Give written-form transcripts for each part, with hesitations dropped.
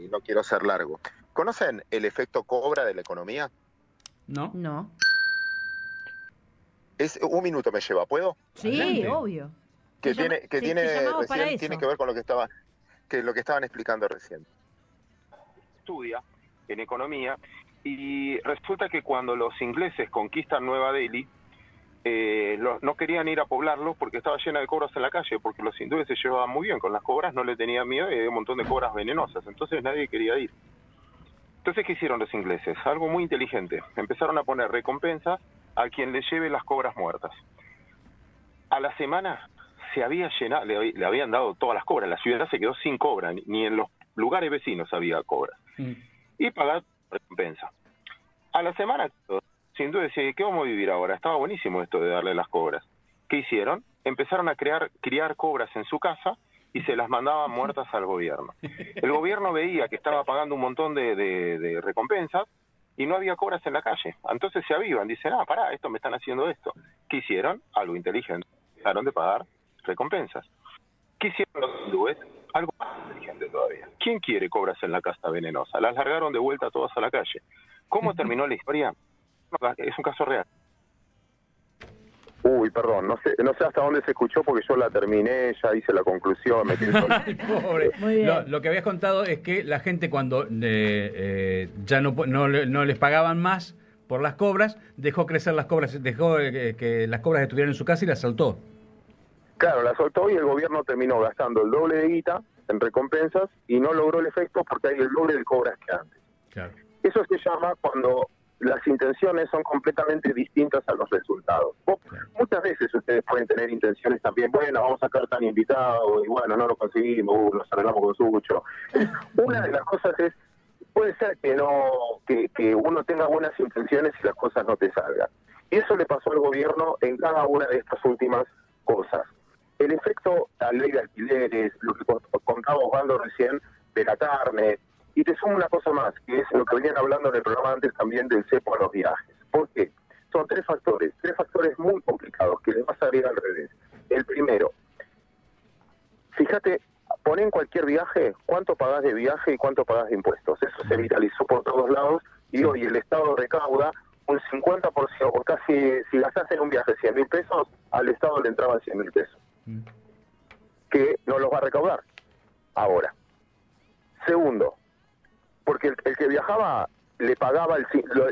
no quiero ser largo. ¿Conocen el efecto cobra de la economía? ¿No? No. Un minuto me lleva, ¿puedo? Sí, Adelante. obvio. Que Te tiene llamamos para recién eso. tiene que ver con lo que estaban explicando recién. Estudia en economía y resulta que cuando los ingleses conquistan Nueva Delhi, no querían ir a poblarlos porque estaba llena de cobras en la calle, porque los hindúes se llevaban muy bien con las cobras, no le tenían miedo y había un montón de cobras venenosas, entonces nadie quería ir. Entonces, ¿qué hicieron los ingleses? Algo muy inteligente. Empezaron a poner recompensas a quien le lleve las cobras muertas. A la semana se había llenado, le habían dado todas las cobras, la ciudad se quedó sin cobra, ni en los lugares vecinos había cobras. Y pagar recompensa. A la semana, sin duda decía, ¿qué vamos a vivir ahora? Estaba buenísimo esto de darle las cobras. ¿Qué hicieron? Empezaron a criar cobras en su casa y se las mandaban muertas al gobierno. El gobierno veía que estaba pagando un montón de recompensas y no había cobras en la calle. Entonces se avivan, dicen, pará, esto me están haciendo esto. ¿Qué hicieron? Algo inteligente. Dejaron de pagar recompensas. ¿Qué hicieron los hindúes? Algo más inteligente todavía. ¿Quién quiere cobras en la casta venenosa? Las largaron de vuelta todas a la calle. ¿Cómo terminó la historia? Es un caso real. Uy, perdón, no sé hasta dónde se escuchó porque yo la terminé, ya hice la conclusión, me quedé solo. Ay, pobre. Muy bien. Lo que habías contado es que la gente cuando ya no les pagaban más por las cobras, dejó crecer las cobras, dejó que las cobras estuvieran en su casa y las soltó. Claro, la soltó y el gobierno terminó gastando el doble de guita en recompensas y no logró el efecto porque hay el doble de cobras que antes. Claro. Eso se llama cuando las intenciones son completamente distintas a los resultados. Muchas veces ustedes pueden tener intenciones también, bueno, vamos a sacar tan invitado y bueno, no lo conseguimos, nos arreglamos con Sucho. Una de las cosas es, puede ser que uno tenga buenas intenciones y las cosas no te salgan. Y eso le pasó al gobierno en cada una de estas últimas cosas. El efecto, la ley de alquileres, lo que contaba Osvaldo recién de la carne, y te sumo una cosa más, que es lo que venían hablando en el programa antes también del cepo a los viajes. ¿Por qué? Son tres factores muy complicados que les vas a salir al revés. El primero, fíjate, pon en cualquier viaje cuánto pagás de viaje y cuánto pagás de impuestos. Eso se viralizó por todos lados y hoy el Estado recauda un 50%, o casi, si gastás en un viaje 100.000 pesos, al Estado le entraban 100.000 pesos. Que no los va a recaudar ahora. Segundo, porque el que viajaba le pagaba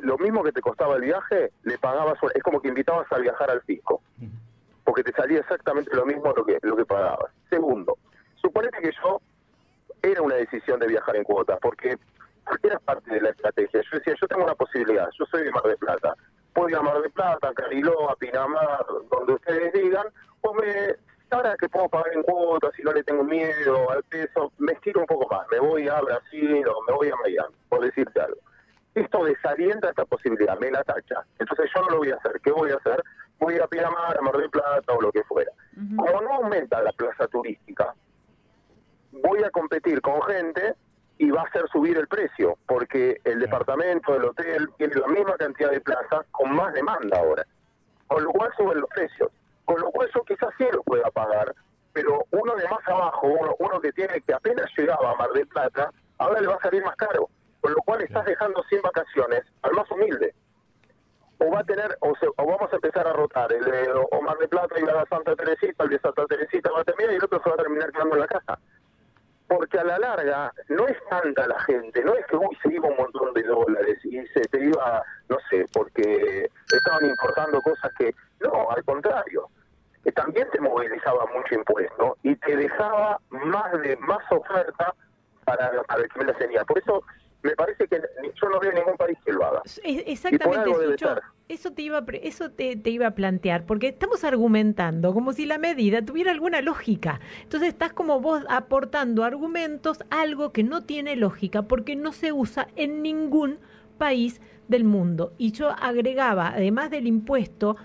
lo mismo que te costaba el viaje, le pagabas, es como que invitabas a viajar al fisco, porque te salía exactamente lo mismo lo que pagabas. Segundo, suponete que era una decisión de viajar en cuotas, porque era parte de la estrategia. Yo decía, yo tengo una posibilidad, yo soy de Mar del Plata, puedo ir a Mar del Plata, a Cariló, a Pinamar, donde ustedes digan, ahora que puedo pagar en cuotas y no le tengo miedo al peso, me estiro un poco más, me voy a Brasil o me voy a Miami, por decirte algo. Esto desalienta esta posibilidad, me la tacha. Entonces yo no lo voy a hacer. ¿Qué voy a hacer? Voy a ir a Pinamar, a Mar del Plata o lo que fuera. Como no aumenta la plaza turística, voy a competir con gente y va a hacer subir el precio, porque el departamento, el hotel, tiene la misma cantidad de plazas con más demanda ahora. Con lo cual suben los precios. Con lo cual yo quizás sí lo pueda pagar, pero uno de más abajo, uno que apenas llegaba a Mar del Plata, ahora le va a salir más caro. Con lo cual estás dejando sin vacaciones al más humilde. O va a tener, o vamos a empezar a rotar, el de o Mar del Plata y a Santa Teresita, el de Santa Teresita va a terminar y el otro se va a terminar quedando en la casa. Porque a la larga no es tanta la gente, no es que se iba un montón de dólares y se te iba, no sé, porque estaban importando cosas que, no, al contrario, que también te movilizaba mucho impuesto y te dejaba más oferta para el que me la tenía. Por eso me parece que yo no veo ningún país que lo haga. Exactamente, Sucho. Eso te iba a plantear, porque estamos argumentando como si la medida tuviera alguna lógica. Entonces estás como vos aportando argumentos, algo que no tiene lógica, porque no se usa en ningún país del mundo. Y yo agregaba, además del impuesto,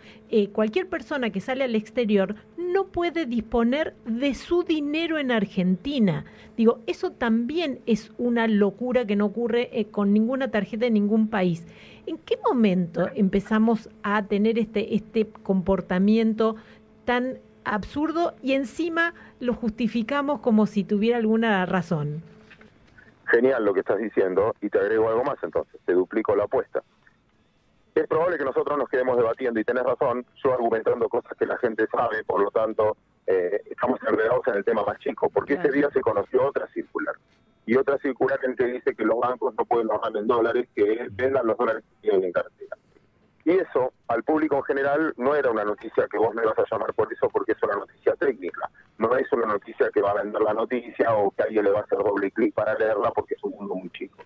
cualquier persona que sale al exterior no puede disponer de su dinero en Argentina. Digo, eso también es una locura que no ocurre con ninguna tarjeta en ningún país. ¿En qué momento empezamos a tener este comportamiento tan absurdo y encima lo justificamos como si tuviera alguna razón? Genial lo que estás diciendo, y te agrego algo más entonces, te duplico la apuesta. Es probable que nosotros nos quedemos debatiendo, y tenés razón, yo argumentando cosas que la gente sabe, por lo tanto, estamos enredados en el tema más chico, porque ese día se conoció otra circular. Y otra circular que te dice que los bancos no pueden ahorrar en dólares, que vendan los dólares que tienen en cartera. Y eso, al público en general, no era una noticia que vos me vas a llamar por eso, porque es una noticia técnica. No es una noticia que va a vender la noticia o que alguien le va a hacer doble clic para leerla, porque es un mundo muy chico.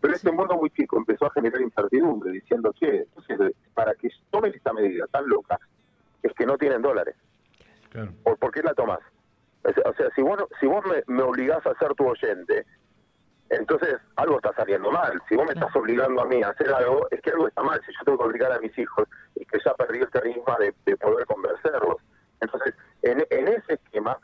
Pero este mundo muy chico empezó a generar incertidumbre, diciendo, che, entonces, para que tomen esta medida tan loca, es que no tienen dólares. Claro. ¿Por qué la tomás? O sea, si vos me obligás a ser tu oyente, entonces algo está saliendo mal. Si vos me estás obligando a mí a hacer algo, es que algo está mal. Si yo tengo que obligar a mis hijos, y que ya perdí el carisma de poder convencerlos. Entonces, en ese esquema,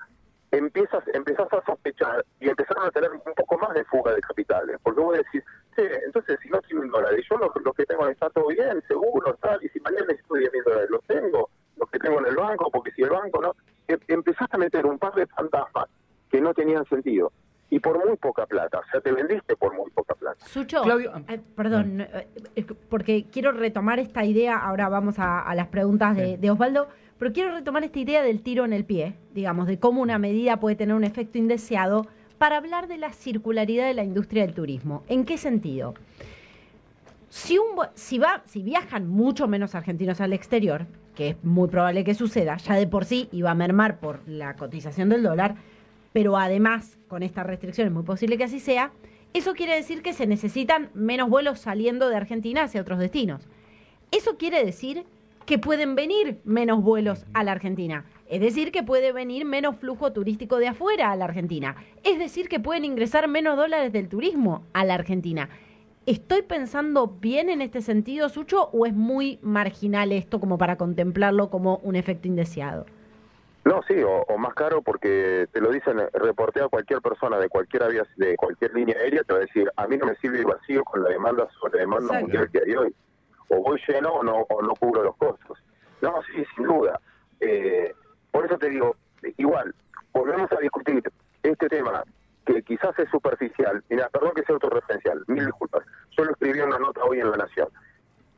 empezás a sospechar y empezaron a tener un poco más de fuga de capitales. Porque vos decís, entonces si no tienen dólares, yo lo que tengo está todo bien, seguro, tal, y si mañana necesito 10.000 dólares, los tengo, los que tengo en el banco, porque si el banco no... Empezaste a meter un par de fantasmas que no tenían sentido. Y por muy poca plata, o sea, te vendiste por muy poca plata. Sucho, Claudio, perdón, porque quiero retomar esta idea, ahora vamos a las preguntas de Osvaldo, pero quiero retomar esta idea del tiro en el pie, digamos, de cómo una medida puede tener un efecto indeseado, para hablar de la circularidad de la industria del turismo. ¿En qué sentido? Si viajan mucho menos argentinos al exterior, que es muy probable que suceda, ya de por sí iba a mermar por la cotización del dólar, pero además, con estas restricciones, es muy posible que así sea, eso quiere decir que se necesitan menos vuelos saliendo de Argentina hacia otros destinos. Eso quiere decir que pueden venir menos vuelos a la Argentina. Es decir, que puede venir menos flujo turístico de afuera a la Argentina. Es decir, que pueden ingresar menos dólares del turismo a la Argentina. ¿Estoy pensando bien en este sentido, Sucho, o es muy marginal esto como para contemplarlo como un efecto indeseado? No, sí, o más caro, porque te lo dicen, reportea a cualquier persona de cualquier línea aérea, te va a decir, a mí no me sirve ir vacío con la demanda sobre demanda Exacto. mundial que hay hoy. O voy lleno o no cubro los costos. No, sí, sin duda. Por eso te digo, igual, volvemos a discutir este tema, que quizás es superficial. Mira, perdón que sea autorreferencial, mil disculpas. Yo lo escribí en una nota hoy en La Nación,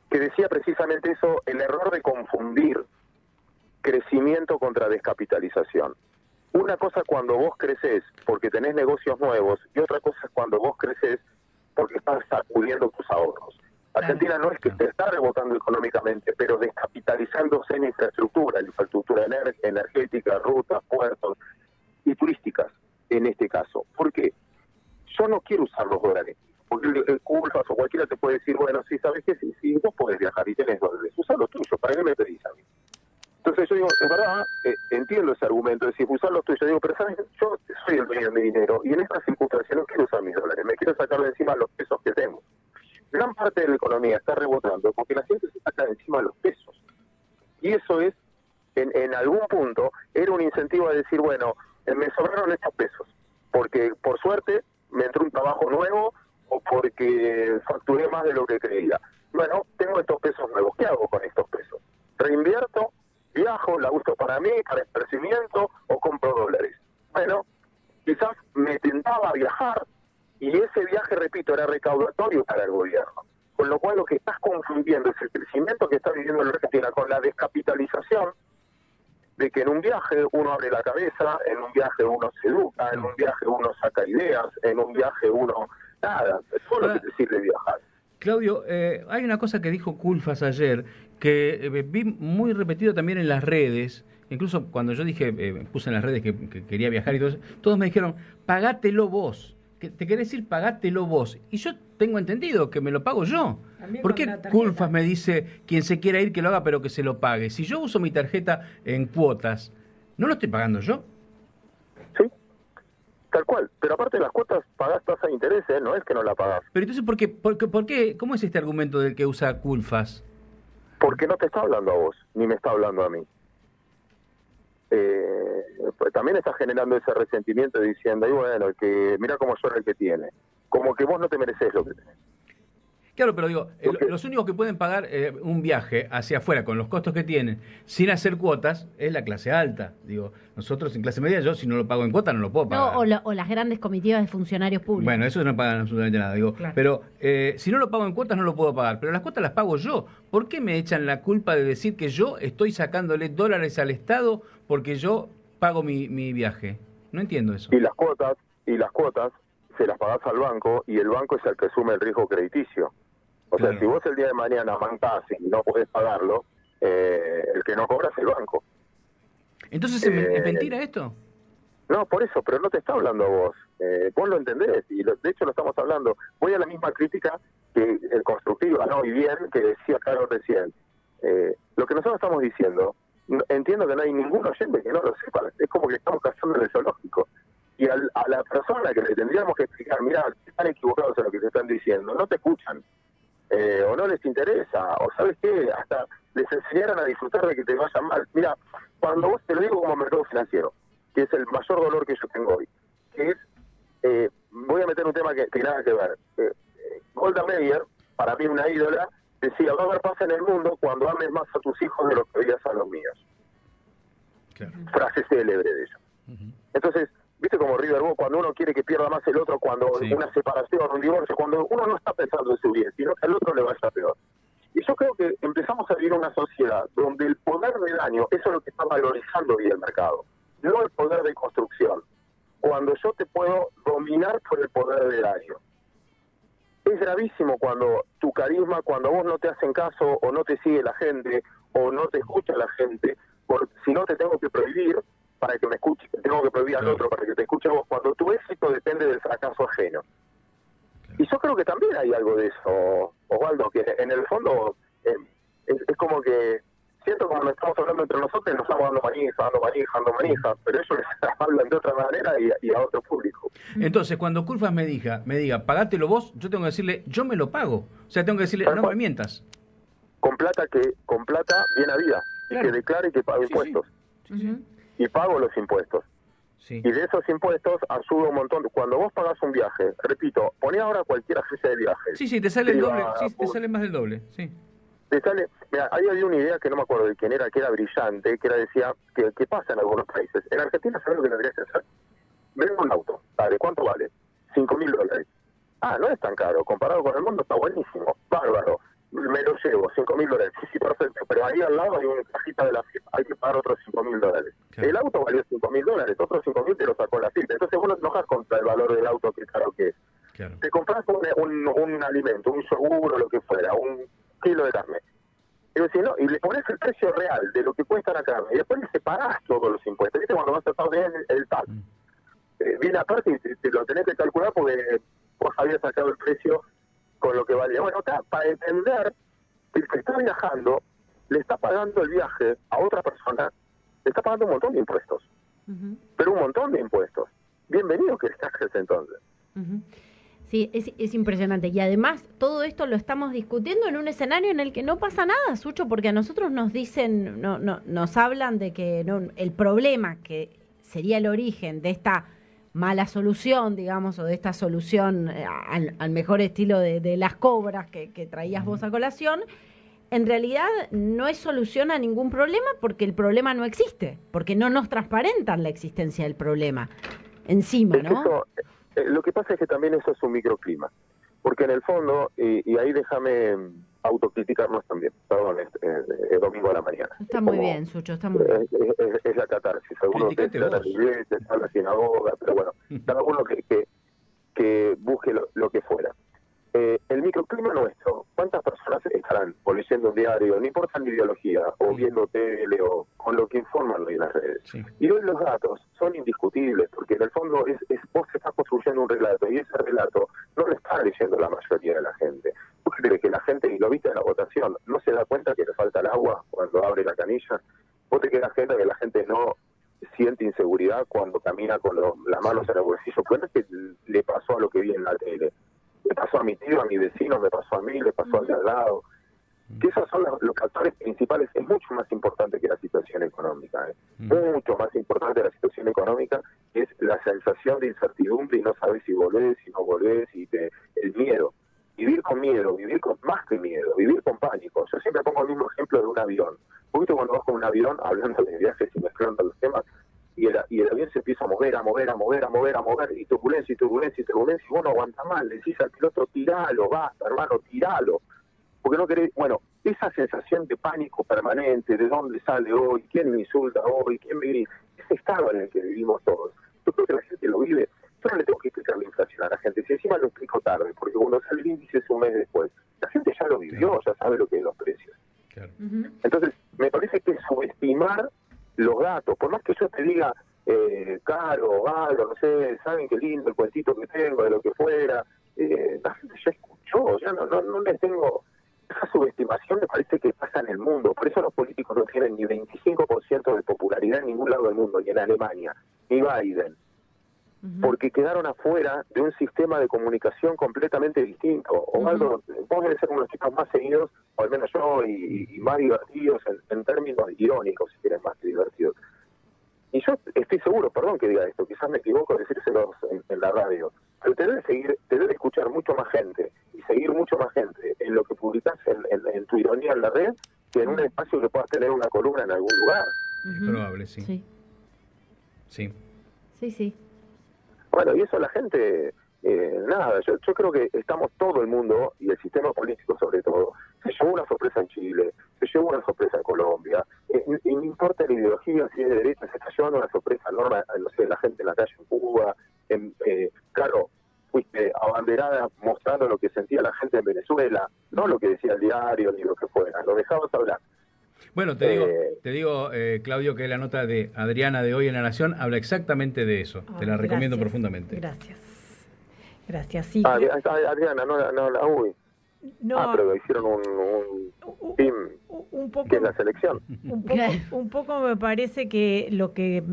que decía precisamente eso, el error de confundir crecimiento contra descapitalización. Una cosa es cuando vos creces porque tenés negocios nuevos, y otra cosa es cuando vos creces porque estás sacudiendo tus ahorros. Argentina no es que se está rebotando económicamente, pero descapitalizándose en infraestructura energética, rutas, puertos y turísticas, en este caso. ¿Por qué? Yo no quiero usar los dólares, porque el Curvas o cualquiera te puede decir, bueno, sí, ¿sabes qué? Si vos podés viajar y tenés dólares, usa los tuyos, ¿para qué me pedís a mí? Entonces yo digo, es verdad, entiendo ese argumento, es decir, usar los tuyos. Digo, pero ¿sabes? Yo soy el dueño de mi dinero y en estas circunstancias no quiero usar mis dólares, me quiero sacar de encima los pesos que tengo. Gran parte de la economía está rebotando porque la gente se saca de encima los pesos. Y eso es, en algún punto, era un incentivo a decir, bueno, me sobraron estos pesos, porque por suerte me entró un trabajo nuevo o porque facturé más de lo que creía. Bueno, tengo estos pesos nuevos, ¿qué hago con estos pesos? ¿Reinvierto? ¿Viajo? ¿La uso para mí, para esparcimiento o compro dólares? Bueno, quizás me tentaba viajar y ese viaje, repito, era recaudatorio para el gobierno. Con lo cual lo que estás confundiendo es el crecimiento que está viviendo la Argentina con la descapitalización, de que en un viaje uno abre la cabeza, en un viaje uno se educa, en un viaje uno saca ideas, en un viaje uno... Nada, eso es lo que te sirve viajar. Claudio, hay una cosa que dijo Culfas ayer, que vi muy repetido también en las redes, incluso cuando yo dije, puse en las redes que quería viajar y todo eso, todos me dijeron, pagátelo vos. Te querés decir, pagátelo vos. Y yo tengo entendido que me lo pago yo. ¿Por qué Culfas me dice, quien se quiera ir que lo haga, pero que se lo pague? Si yo uso mi tarjeta en cuotas, ¿no lo estoy pagando yo? Sí, tal cual. Pero aparte de las cuotas, pagás tasa de interés, no es que no la pagás. Pero entonces, ¿por qué? ¿Cómo es este argumento del que usa Culfas? Porque no te está hablando a vos, ni me está hablando a mí. Pues también está generando ese resentimiento diciendo, y bueno, que mira cómo llora el que tiene. Como que vos no te mereces lo que tenés. Claro, pero digo, los únicos que pueden pagar un viaje hacia afuera con los costos que tienen, sin hacer cuotas, es la clase alta. Digo, nosotros en clase media, yo si no lo pago en cuota no lo puedo pagar. No, o las grandes comitivas de funcionarios públicos. Bueno, eso no pagan absolutamente nada, digo. Claro. Pero si no lo pago en cuotas no lo puedo pagar, pero las cuotas las pago yo. ¿Por qué me echan la culpa de decir que yo estoy sacándole dólares al Estado porque yo pago mi viaje? No entiendo eso. Y las cuotas se las pagás al banco y el banco es el que asume el riesgo crediticio. O sea, si vos el día de mañana mancás y no podés pagarlo, el que no cobra es el banco. ¿Entonces es mentira esto? No, por eso, pero no te está hablando a vos. Vos lo entendés y de hecho lo estamos hablando. Voy a la misma crítica que el constructiva, ¿no? Y bien, que decía Carlos recién. Lo que nosotros estamos diciendo, entiendo que no hay ningún oyente que no lo sepa. Es como que estamos cazando en el zoológico. Y a la persona que le tendríamos que explicar, mirá, están equivocados en lo que te están diciendo, no te escuchan. O no les interesa, o ¿sabes qué? Hasta les enseñaron a disfrutar de que te vaya mal. Mira, cuando vos te lo digo como mercado financiero, que es el mayor dolor que yo tengo hoy, que es, voy a meter un tema que nada que ver. Golda Meir, para mí una ídola, decía, va a haber paz en el mundo cuando ames más a tus hijos de lo que odias a los míos. Claro. Frase célebre de ella. Entonces, viste como River Boca, cuando uno quiere que pierda más el otro, cuando una separación, un divorcio, cuando uno no está pensando en su bien, sino que al otro le vaya peor. Y yo creo que empezamos a vivir una sociedad donde el poder de daño, eso es lo que está valorizando hoy el mercado, no el poder de construcción. Cuando yo te puedo dominar por el poder de daño. Es gravísimo cuando tu carisma, cuando vos no te hacen caso o no te sigue la gente o no te escucha la gente, si no te tengo que prohibir para que me escuche, tengo que prohibir al otro para que te escuche vos, cuando tu éxito depende del fracaso ajeno. Y yo creo que también hay algo de eso, Osvaldo, que en el fondo es como que siento como nos estamos hablando entre nosotros y nos estamos dando manija, pero ellos hablan de otra manera y a otro público. Entonces, cuando Culfas me diga, pagátelo vos, yo tengo que decirle, yo me lo pago. O sea, tengo que decirle, no me mientas. Con plata bien habida, claro. Y que declare y que pague impuestos. Sí. Y pago los impuestos. Sí. Y de esos impuestos ayuda un montón. Cuando vos pagás un viaje, repito, poné ahora cualquier agencia de viaje. Sí, te sale el doble, te sale más del doble, sí. Te sale, mira, ahí había una idea que no me acuerdo de quién era, que era brillante, que era, decía, que pasa en algunos países. En Argentina, ¿sabes lo que tendrías que hacer? Vendo un auto, ¿vale? ¿Cuánto vale? $5.000. Ah, no es tan caro, comparado con el mundo está buenísimo, bárbaro. Me lo llevo, $5.000. Sí, perfecto. Pero ahí al lado hay una cajita de la FIP. Hay que pagar otros $5.000. Claro. El auto valió $5.000, otros $5.000 te lo sacó la FIP. Entonces vos no te enojas contra el valor del auto, que caro que es. Claro. Te compras un alimento, un yogur o lo que fuera, un kilo de carne. Y le pones el precio real de lo que cuesta la carne. Y después le separás todos los impuestos. ¿Viste? Cuando vas a estar bien el TAC. Viene aparte y te lo tenés que calcular porque vos habías sacado el precio con lo que valía. Bueno, acá, para entender que el que está viajando le está pagando el viaje a otra persona, le está pagando un montón de impuestos. Pero un montón de impuestos. Bienvenido que taxes entonces. Sí, es impresionante. Y además, todo esto lo estamos discutiendo en un escenario en el que no pasa nada, Sucho, porque a nosotros nos dicen, nos hablan de que el problema que sería el origen de esta mala solución, digamos, o de esta solución al mejor estilo de las cobras que traías vos a colación, en realidad no es solución a ningún problema porque el problema no existe, porque no nos transparentan la existencia del problema encima, ¿no? Lo que pasa es que también eso es un microclima, porque en el fondo, y ahí déjame autocriticarnos también, perdón, es domingo a la mañana. Está muy bien, Sucho, está muy bien. Es la catarsis, algunos que están a la iglesia, están a la sinagoga, pero bueno, cada uno que busque lo que fuera. El microclima nuestro, ¿cuántas personas estarán o leyendo un diario, no importa la ideología, o viendo tele, o con lo que informan hoy en las redes? Sí. Y hoy los datos son indiscutibles, porque en el fondo vos estás construyendo un relato, y ese relato no lo está leyendo la mayoría de la gente. ¿Vos crees que la gente, y lo viste en la votación, no se da cuenta que le falta el agua cuando abre la canilla? ¿Vos te quedas gente que la gente no siente inseguridad cuando camina con las manos en el bolsillo? ¿Cuánto es que le pasó a lo que vi en la tele? Le pasó a mi tío, a mi vecino, me pasó a mí, le pasó al de al lado. Que esos son los factores principales. Es mucho más importante que la situación económica. Mucho más importante la situación económica es la sensación de incertidumbre y no sabes si volvés, si no volvés, el miedo. Vivir con miedo, vivir con que miedo, vivir con pánico. Yo siempre pongo el mismo ejemplo de un avión. Un poquito cuando vas con un avión, hablando de viajes y mezclando los temas, y el avión se empieza a mover, y turbulencia, y vos no aguantás más, le decís al piloto, tiralo, basta, hermano, tiralo. Porque no querés, bueno, esa sensación de pánico permanente, de dónde sale hoy, quién me insulta hoy, quién me grita, ese estado en el que vivimos todos. Yo creo que la gente lo vive. Yo no le tengo que explicar la inflación a la gente, si encima lo explico tarde, porque cuando sale el índice es un mes después. La gente ya lo vivió, ya sabe lo que es los precios. Claro. Entonces, me parece que subestimar los datos, por más que yo te diga, caro, algo, no sé, saben qué lindo el cuentito que tengo, de lo que fuera, la gente ya escuchó, ya no les tengo... Esa subestimación me parece que pasa en el mundo, por eso los políticos no tienen ni 25% de popularidad en ningún lado del mundo, ni en Alemania, ni Biden, porque quedaron afuera de un sistema de comunicación completamente distinto. Osvaldo, vos debes ser uno de los chicos más seguidos, o al menos yo, y más divertidos en términos irónicos, si quieren, más que divertidos. Y yo estoy seguro, perdón que diga esto, quizás me equivoco de decírselos en la radio, pero te debe escuchar mucho más gente y seguir mucho más gente en lo que publicás en tu ironía en la red que en un espacio que puedas tener una columna en algún lugar. Es probable, sí. Sí. Bueno, y eso la gente, nada, yo creo que estamos todo el mundo, y el sistema político sobre todo, se llevó una sorpresa en Chile, se llevó una sorpresa en Colombia, y no importa la ideología, si es de derecha, se está llevando una sorpresa enorme, no sé, la gente en la calle en Cuba, claro, fuiste abanderada mostrando lo que sentía la gente en Venezuela, no lo que decía el diario ni lo que fuera, lo dejabas hablar. Bueno, te digo, Claudio, que la nota de Adriana de hoy en La Nación habla exactamente de eso. Te la recomiendo profundamente. Gracias, sí. Adriana, uy. No, pero hicieron un team un poco, que es la selección. Un poco me parece que lo que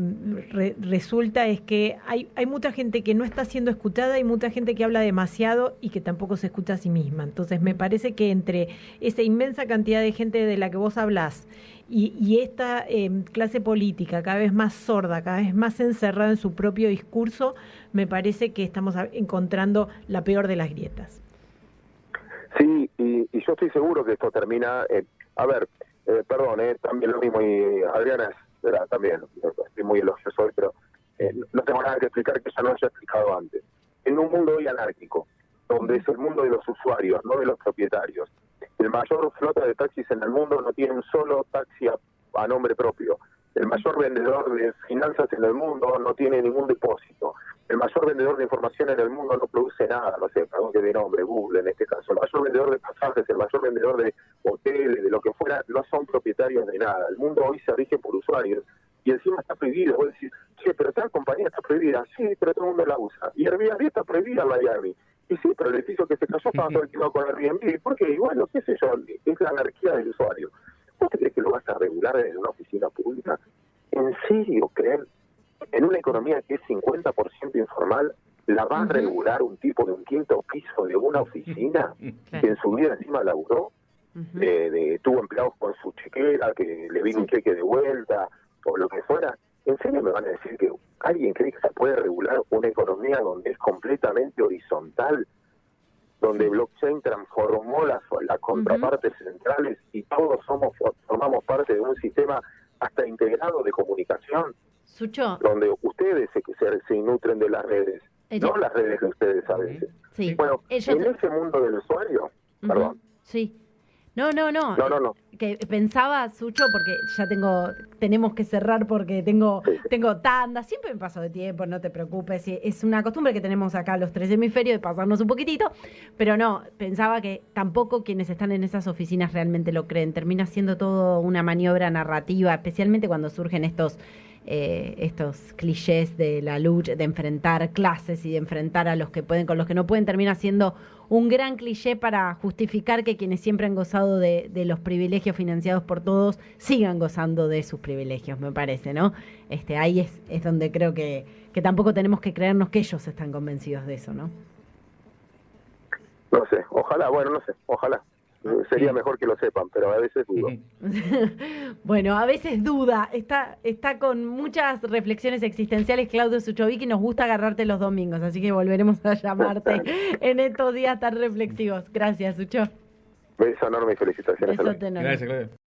resulta es que hay mucha gente que no está siendo escuchada y mucha gente que habla demasiado y que tampoco se escucha a sí misma. Entonces me parece que entre esa inmensa cantidad de gente de la que vos hablás y esta clase política cada vez más sorda, cada vez más encerrada en su propio discurso, me parece que estamos encontrando la peor de las grietas. Sí, y yo estoy seguro que esto termina... perdón, también lo mismo, y Adriana también, estoy muy elogioso hoy, pero no tengo nada que explicar que ya no haya explicado antes. En un mundo hoy anárquico, donde es el mundo de los usuarios, no de los propietarios, el mayor flota de taxis en el mundo no tiene un solo taxi a nombre propio. El mayor vendedor de finanzas en el mundo no tiene ningún depósito. El mayor vendedor de información en el mundo no produce nada, no sé, perdón que de nombre, Google en este caso. El mayor vendedor de pasajes, el mayor vendedor de hoteles, de lo que fuera, no son propietarios de nada. El mundo hoy se rige por usuarios y encima está prohibido. Vos decís, pero tal compañía está prohibida. Sí, pero todo el mundo la usa. Y Airbnb está prohibida en Miami. Y sí, pero el edificio que se cayó estaba todo alquilado con Airbnb. ¿Por qué? Bueno, qué sé yo, es la anarquía del usuario. ¿Vos te crees que lo vas a regular en una oficina pública? ¿En serio creen? En una economía que es 50% informal, ¿la va a regular un tipo de un quinto piso de una oficina que en su vida encima laburó? Tuvo empleados con su chequera, que le vino un cheque de vuelta, o lo que fuera. ¿En serio me van a decir que alguien cree que se puede regular una economía donde es completamente horizontal? Donde blockchain transformó las contrapartes centrales y todos formamos parte de un sistema hasta integrado de comunicación, Sucho, donde ustedes se nutren de las redes, no las redes de ustedes a veces. Sí. Bueno, en ese mundo del usuario, perdón. Sí. No. No. Que pensaba, Sucho, porque ya tenemos que cerrar porque tengo tanda, siempre me paso de tiempo, no te preocupes, es una costumbre que tenemos acá los 3 hemisferios de pasarnos un poquitito, pero no, pensaba que tampoco quienes están en esas oficinas realmente lo creen, termina siendo todo una maniobra narrativa, especialmente cuando surgen estos clichés de la lucha, de enfrentar clases y de enfrentar a los que pueden con los que no pueden, termina siendo un gran cliché para justificar que quienes siempre han gozado de los privilegios financiados por todos sigan gozando de sus privilegios, me parece, ¿no? Ahí es donde creo que tampoco tenemos que creernos que ellos están convencidos de eso, ¿no? No sé, ojalá. Sería mejor que lo sepan, pero a veces dudo. Bueno, a veces duda. Está con muchas reflexiones existenciales Claudio Suchovicki y nos gusta agarrarte los domingos, así que volveremos a llamarte en estos días tan reflexivos. Gracias, Sucho. Beso enorme y felicitaciones. Besote enorme. Gracias, Claudio.